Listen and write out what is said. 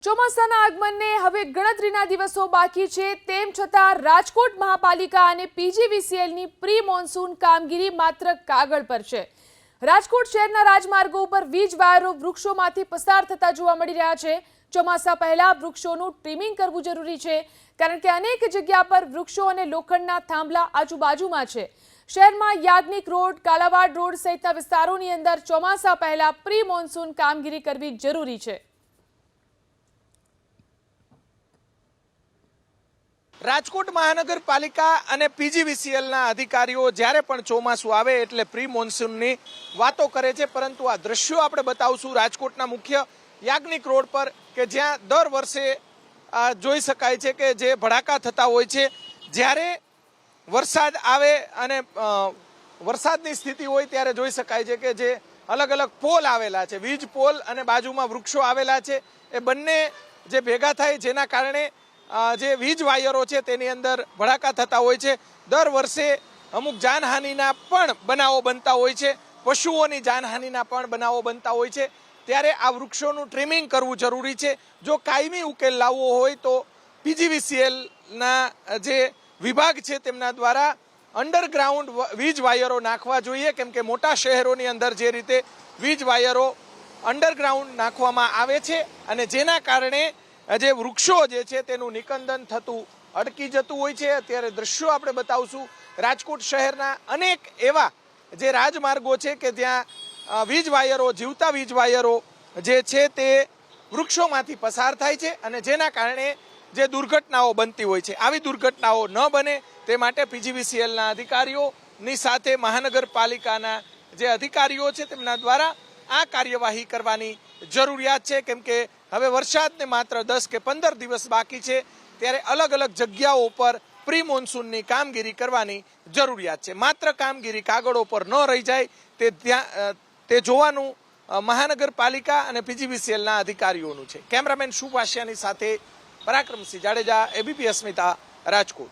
ચોમાસાના આગમનને હવે ગણતરીના દિવસો બાકી છે, તેમ છતાં રાજકોટ મહાપાલિકા અને પીજીવીસીએલની પ્રી મોન્સૂન કામગીરી માત્ર કાગળ પર છે। રાજકોટ શહેરના રાજમાર્ગો ઉપર વીજ વાયરો વૃક્ષોમાંથી પસાર થતા જોવા મળી રહ્યા છે। ચોમાસા પહેલા વૃક્ષોનું ટ્રીમિંગ કરવું જરૂરી છે, કારણ કે અનેક જગ્યા પર વૃક્ષો અને લોખંડના થાંભલા આજુબાજુમાં છે। શહેરમાં યાજ્ઞિક રોડ, કાલાવાડ રોડ સહિતના વિસ્તારોની અંદર ચોમાસા પહેલા પ્રી મોન્સૂન કામગીરી કરવી જરૂરી છે। રાજકોટ મહાનગરપાલિકા અને પીજીવીસીએલના અધિકારીઓ જ્યારે પણ ચોમાસું આવે એટલે પ્રી મોન્સૂનની વાતો કરે છે, પરંતુ આ દ્રશ્યો આપણે બતાવશું રાજકોટના મુખ્ય યાજ્ઞિક રોડ પર કે જ્યાં દર વર્ષે જોઈ શકાય છે કે જે ભડાકા થતા હોય છે। જ્યારે વરસાદ આવે અને વરસાદની સ્થિતિ હોય ત્યારે જોઈ શકાય છે કે જે અલગ અલગ પોલ આવેલા છે, વીજ પોલ અને બાજુમાં વૃક્ષો આવેલા છે, એ બંને જે ભેગા થાય જેના કારણે જે વીજ વાયરો છે તેની અંદર ભડાકા થતા હોય છે। દર વર્ષે અમુક જાનહાનિના પણ બનાવો બનતા હોય છે, પશુઓની જાનહાનિના પણ બનાવો બનતા હોય છે। ત્યારે આ વૃક્ષોનું ટ્રીમિંગ કરવું જરૂરી છે। જો કાયમી ઉકેલ લાવવો હોય તો પીજીવીસીએલના જે વિભાગ છે તેમના દ્વારા અંડરગ્રાઉન્ડ વીજ વાયરો નાખવા જોઈએ, કેમ કે મોટા શહેરોની અંદર જે રીતે વીજ વાયરો અંડરગ્રાઉન્ડ નાખવામાં આવે છે અને જેના કારણે જે વૃક્ષો જે છે તેનું નિકંદન થતું અટકી જતું હોય છે। અત્યારે દ્રશ્યો આપણે બતાવશું રાજકોટ શહેરના અનેક એવા જે રાજમાર્ગો છે કે જ્યાં વીજ વાયરો, જીવતા વીજ વાયરો જે છે તે વૃક્ષોમાંથી પસાર થાય છે અને જેના કારણે જે દુર્ઘટનાઓ બનતી હોય છે, આવી દુર્ઘટનાઓ ન બને તે માટે પીજીવીસીએલના અધિકારીઓની સાથે મહાનગરપાલિકાના જે અધિકારીઓ છે તેમના દ્વારા આ કાર્યવાહી કરવાની જરૂરિયાત છે, કેમ કે હવે વરસાદને માત્ર 10 કે 15 દિવસ બાકી છે। ત્યારે અલગ અલગ જગ્યાઓ પર પ્રી મોન્સૂનની કામગીરી કરવાની જરૂરિયાત છે। માત્ર કામગીરી કાગળો પર ન રહી જાય તે જોવાનું મહાનગરપાલિકા અને પીજીવીસીએલના અધિકારીઓનું છે। કેમેરામેન શુભાશિયાની સાથે પરાક્રમસિંહ જાડેજા, એબીપી અસ્મિતા, રાજકોટ।